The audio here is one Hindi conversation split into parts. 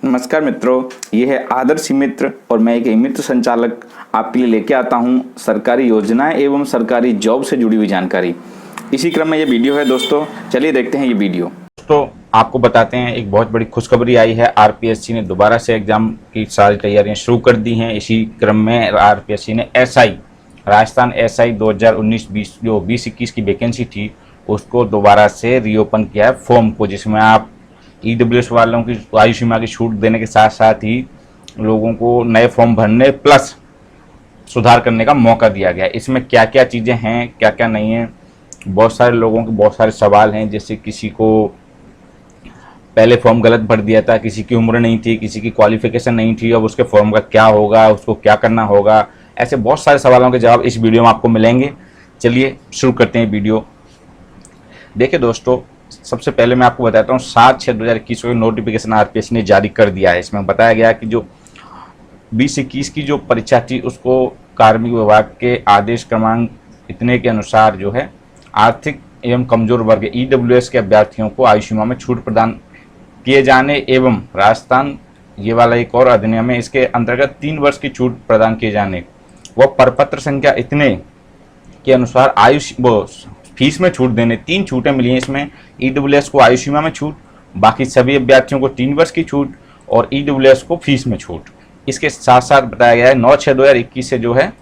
नमस्कार मित्रों, ये है आदर्श मित्र और मैं एक मित्र संचालक आपके लिए लेके आता हूँ सरकारी योजनाएं एवं सरकारी जॉब से जुड़ी हुई जानकारी। इसी क्रम में ये वीडियो है दोस्तों, चलिए देखते हैं ये वीडियो। दोस्तों आपको बताते हैं, एक बहुत बड़ी खुशखबरी आई है। आरपीएससी ने दोबारा से एग्जाम की सारी तैयारियां शुरू कर दी हैं। इसी क्रम में आरपीएससी ने एसआई राजस्थान एसआई 2019-20 जो 20-21 की वैकेंसी थी उसको दोबारा से रीओपन किया है फॉर्म को, जिसमें आप ईडब्ल्यूएस वालों की आयु सीमा की छूट देने के साथ साथ ही लोगों को नए फॉर्म भरने प्लस सुधार करने का मौका दिया गया है। इसमें क्या क्या चीज़ें हैं, क्या क्या नहीं है, बहुत सारे लोगों के बहुत सारे सवाल हैं। जैसे किसी को पहले फॉर्म गलत भर दिया था, किसी की उम्र नहीं थी, किसी की क्वालिफिकेशन नहीं थी, अब उसके फॉर्म का क्या होगा, उसको क्या करना होगा, ऐसे बहुत सारे सवालों के जवाब इस वीडियो में आपको मिलेंगे। चलिए शुरू करते हैं वीडियो। देखिए दोस्तों, सबसे पहले मैं आपको बताता हूँ 7/6/2021 को नोटिफिकेशन आरपीएससी ने जारी कर दिया है। इसमें बताया गया कि जो 20-21 की जो परीक्षा थी उसको कार्मिक विभाग के आदेश क्रमांक इतने के अनुसार जो है आर्थिक एवं कमजोर वर्ग ईडब्ल्यूएस के अभ्यर्थियों को आयु सीमा में छूट प्रदान किए जाने एवं राजस्थान ये वाला एक और अधिनियम है, इसके अंतर्गत 3 वर्ष की छूट प्रदान किए जाने व प्रपत्र संख्या इतने के अनुसार आयु फीस में छूट देने 3 छूटें मिली हैं। इसमें ईडब्ल्यूएस को आयु सीमा में छूट, बाकी सभी अभ्यर्थियों को 3 वर्ष की छूट और ईडब्ल्यूएस को फीस में छूट। इसके साथ साथ बताया गया है 9/6/2021 से जो है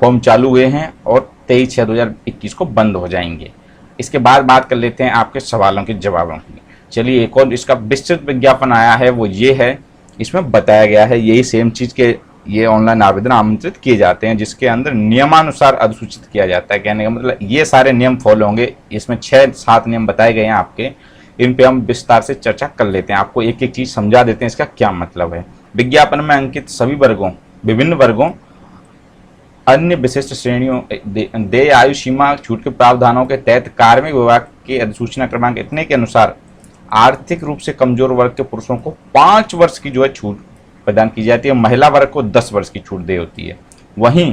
फॉर्म चालू हुए हैं और 23/6/2021 को बंद हो जाएंगे। इसके बाद बात कर लेते हैं आपके सवालों के जवाबों की। चलिए, एक और इसका विस्तृत विज्ञापन आया है, वो ये है। इसमें बताया गया है यही सेम चीज़ के ये ऑनलाइन आवेदन आमंत्रित किए जाते हैं, जिसके अंदर नियमानुसार अधिसूचित किया जाता है। कहने का मतलब ये सारे नियम फॉलो होंगे। इसमें 6-7 नियम बताए गए हैं आपके, इन पे हम विस्तार से चर्चा कर लेते हैं। आपको एक एक चीज़ समझा देते हैं इसका क्या मतलब है। विज्ञापन में अंकित सभी वर्गों, विभिन्न वर्गों, अन्य विशिष्ट श्रेणियों दे आयु सीमा छूट के प्रावधानों के तहत कार्मिक विभाग के अधिसूचना क्रमांक इतने के अनुसार आर्थिक रूप से कमजोर वर्ग के पुरुषों को 5 वर्ष की जो है छूट प्रदान की जाती है। महिला वर्ग को 10 वर्ष की छूट दे होती है। वहीं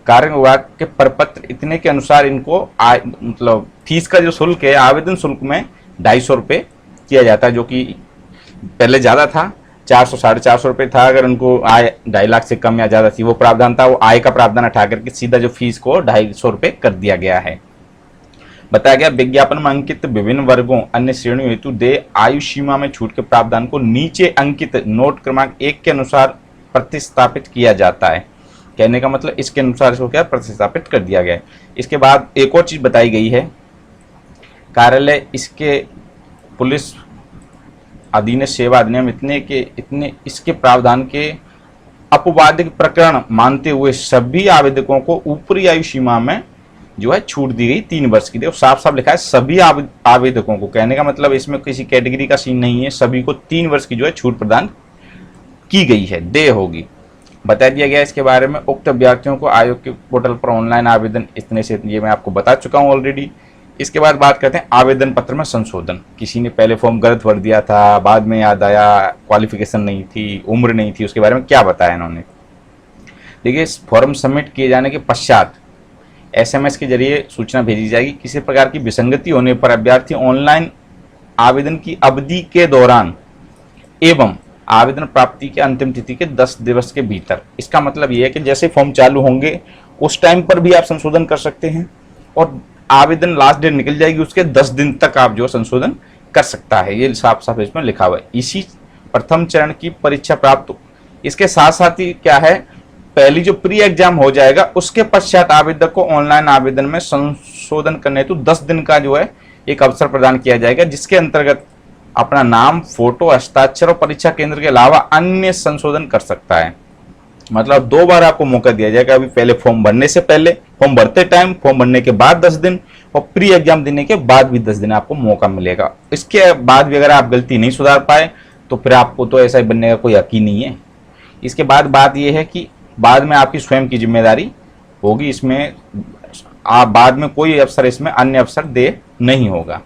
कार्मिक विभाग के प्रपत्र इतने के अनुसार इनको मतलब फीस का जो शुल्क है आवेदन शुल्क में 250 रुपये किया जाता है, जो कि पहले ज़्यादा था, 400-450 रुपये था। अगर उनको आय 2.5 लाख से कम या ज़्यादा थी वो प्रावधान था, वो आय का प्रावधान हटा करके सीधा जो फीस को 250 रुपये कर दिया गया है। बताया गया विज्ञापन में अंकित विभिन्न वर्गों अन्य श्रेणियों हेतु दे आयु सीमा में छूट के प्रावधान को नीचे अंकित नोट क्रमांक 1 के अनुसार प्रतिस्थापित किया जाता है। कहने का मतलब इसके अनुसार इसको क्या प्रतिस्थापित कर दिया गया है। इसके बाद एक और चीज बताई गई है, कार्यालय इसके पुलिस अधीन सेवा अधिनियम इतने इसके प्रावधान के अपवादिक प्रकरण मानते हुए सभी आवेदकों को ऊपरी आयु सीमा में जो है छूट दी गई 3 वर्ष की। देखो साफ साफ लिखा है सभी आवेदकों को, कहने का मतलब इसमें किसी कैटेगरी का सीन नहीं है, सभी को 3 वर्ष की जो है छूट प्रदान की गई है, दे होगी। बता दिया गया इसके बारे में उक्त अभ्यर्थियों को आयोग के पोर्टल पर ऑनलाइन आवेदन इतने से ये मैं आपको बता चुका हूँ ऑलरेडी। इसके बाद बात करते हैं आवेदन पत्र में संशोधन। किसी ने पहले फॉर्म गलत भर दिया था, बाद में याद आया क्वालिफिकेशन नहीं थी, उम्र नहीं थी, उसके बारे में क्या बताया इन्होंने। देखिए, फॉर्म सबमिट किए जाने के पश्चात एसएमएस के जरिए सूचना भेजी जाएगी। किसी प्रकार की विसंगति होने पर अभ्यर्थी ऑनलाइन आवेदन की अवधि के दौरान एवं आवेदन प्राप्ति के अंतिम तिथि के 10 दिवस के भीतर, इसका मतलब यह है कि जैसे फॉर्म चालू होंगे उस टाइम पर भी आप संशोधन कर सकते हैं और आवेदन लास्ट डेट निकल जाएगी उसके 10 दिन तक आप जो संशोधन कर सकता है। ये साफ साफ इसमें लिखा हुआ है। इसी प्रथम चरण की परीक्षा प्राप्त, इसके साथ साथ ही क्या है, पहली जो प्री एग्जाम हो जाएगा उसके पश्चात आवेदक को ऑनलाइन आवेदन में संशोधन करने हेतु 10 दिन का जो है एक अवसर प्रदान किया जाएगा, जिसके अंतर्गत अपना नाम, फोटो, हस्ताक्षर और परीक्षा केंद्र के अलावा अन्य संशोधन कर सकता है। मतलब 2 बार आपको मौका दिया जाएगा, अभी पहले फॉर्म भरने से पहले, फॉर्म भरते टाइम, फॉर्म भरने के बाद 10 दिन और प्री एग्जाम देने के बाद भी 10 दिन आपको मौका मिलेगा। इसके बाद भी अगर आप गलती नहीं सुधार पाए तो फिर आपको तो ऐसा बनने का कोई हक ही नहीं है। इसके बाद बात यह है कि बाद में आपकी स्वयं की जिम्मेदारी होगी, इसमें आप बाद में कोई अफसर इसमें अन्य अफसर दे नहीं होगा।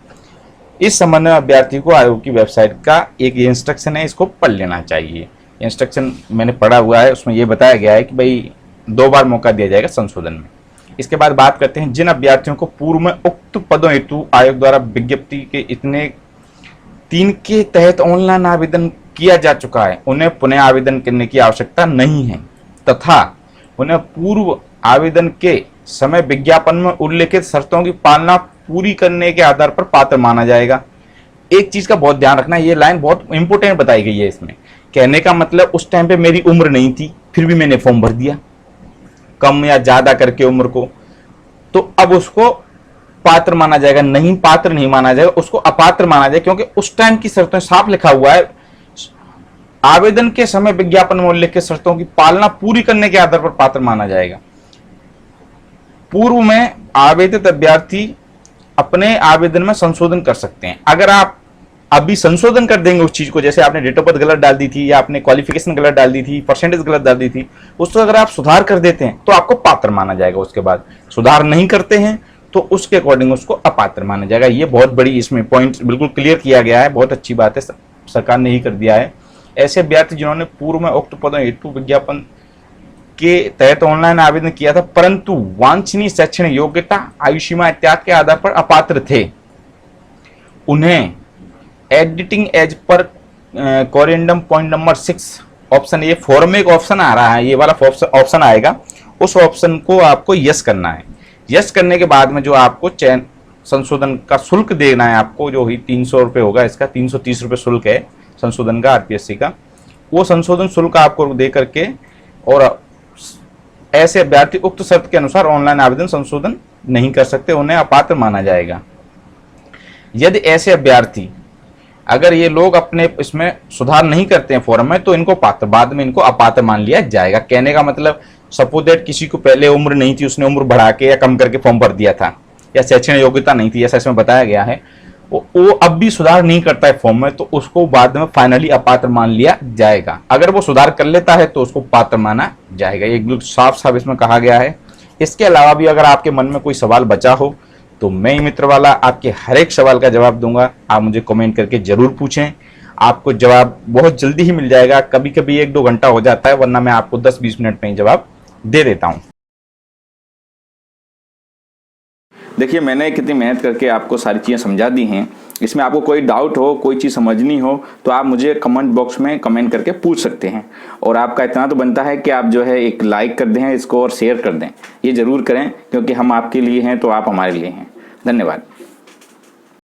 इस संबंध में अभ्यर्थी को आयोग की वेबसाइट का एक इंस्ट्रक्शन है, इसको पढ़ लेना चाहिए। इंस्ट्रक्शन मैंने पढ़ा हुआ है, उसमें यह बताया गया है कि भाई 2 बार मौका दिया जाएगा संशोधन में। इसके बाद बात करते हैं जिन अभ्यर्थियों को पूर्व में उक्त पदों हेतु आयोग द्वारा विज्ञप्ति के इतने 3 के तहत ऑनलाइन आवेदन किया जा चुका है उन्हें पुनः आवेदन करने की आवश्यकता नहीं है तथा उन्हें पूर्व आवेदन के समय विज्ञापन में उल्लेखित शर्तों की पालना पूरी करने के आधार पर पात्र माना जाएगा। एक चीज का बहुत ध्यान रखना, ये लाइन बहुत इंपोर्टेंट बताई गई है इसमें। कहने का मतलब उस टाइम पे मेरी उम्र नहीं थी, फिर भी मैंने फॉर्म भर दिया कम या ज्यादा करके उम्र को, तो अब उसको पात्र माना जाएगा, नहीं पात्र नहीं माना जाएगा, उसको अपात्र माना जाएगा, क्योंकि उस टाइम की शर्तों साफ लिखा हुआ है आवेदन के समय विज्ञापन में उल्लेखित शर्तों की पालना पूरी करने के आधार पर पात्र माना जाएगा। पूर्व में आवेदित अभ्यर्थी अपने आवेदन में संशोधन कर सकते हैं। अगर आप अभी संशोधन कर देंगे उस चीज को, जैसे आपने डेट ऑफ बर्थ गलत डाल दी थी या आपने क्वालिफिकेशन गलत डाल दी थी, परसेंटेज गलत डाल दी थी, उसको अगर आप सुधार कर देते हैं तो आपको पात्र माना जाएगा। उसके बाद सुधार नहीं करते हैं तो उसके अकॉर्डिंग उसको अपात्र माना जाएगा। ये बहुत बड़ी इसमें पॉइंट बिल्कुल क्लियर किया गया है, बहुत अच्छी बात है, सरकार ने ही कर दिया है। ऐसे अभ्यर्थी जिन्होंने पूर्व में उक्त पदों हेतु विज्ञापन के तहत ऑनलाइन आवेदन किया था परंतु वांछनीय शैक्षणिक योग्यता, आयु सीमा इत्यादि के आधार पर अपात्र थे, उन्हें एडिटिंग एज पर कोरिएंडम पॉइंट नंबर 6 ऑप्शन, ये फॉर्म में एक ऑप्शन आ रहा है, ये वाला ऑप्शन आएगा, उस ऑप्शन को आपको यस करना है। यस करने के बाद में जो आपको चयन संशोधन का शुल्क देना है आपको, जो ही 300 रुपये होगा, इसका 330 रुपये शुल्क है संशोधन का आरपीएससी का, वो संशोधन शुल्क आपको दे करके, और ऐसे अभ्यर्थी उक्त शर्त के अनुसार ऑनलाइन आवेदन संशोधन नहीं कर सकते, उन्हें अपात्र माना जाएगा। यदि ऐसे अभ्यर्थी अगर ये लोग अपने इसमें सुधार नहीं करते हैं फॉर्म में तो इनको पात्र, बाद में इनको अपात्र मान लिया जाएगा। कहने का मतलब सपोज दैट किसी को पहले उम्र नहीं थी, उसने उम्र बढ़ा के या कम करके फॉर्म भर दिया था, या शैक्षणिक योग्यता नहीं थी, ऐसा इसमें बताया गया है, वो अब भी सुधार नहीं करता है फॉर्म में, तो उसको बाद में फाइनली अपात्र मान लिया जाएगा। अगर वो सुधार कर लेता है तो उसको पात्र माना जाएगा। ये बिल्कुल साफ साफ इसमें कहा गया है। इसके अलावा भी अगर आपके मन में कोई सवाल बचा हो तो मैं मित्र वाला आपके हर एक सवाल का जवाब दूंगा। आप मुझे कमेंट करके जरूर पूछें, आपको जवाब बहुत जल्दी ही मिल जाएगा। कभी कभी 1-2 घंटा हो जाता है, वरना मैं आपको 10-20 मिनट में ही जवाब दे देता हूं। देखिए, मैंने कितनी मेहनत करके आपको सारी चीज़ें समझा दी हैं। इसमें आपको कोई डाउट हो, कोई चीज़ समझनी हो तो आप मुझे कमेंट बॉक्स में कमेंट करके पूछ सकते हैं। और आपका इतना तो बनता है कि आप जो है एक लाइक कर दें इसको और शेयर कर दें। ये ज़रूर करें, क्योंकि हम आपके लिए हैं तो आप हमारे लिए हैं। धन्यवाद।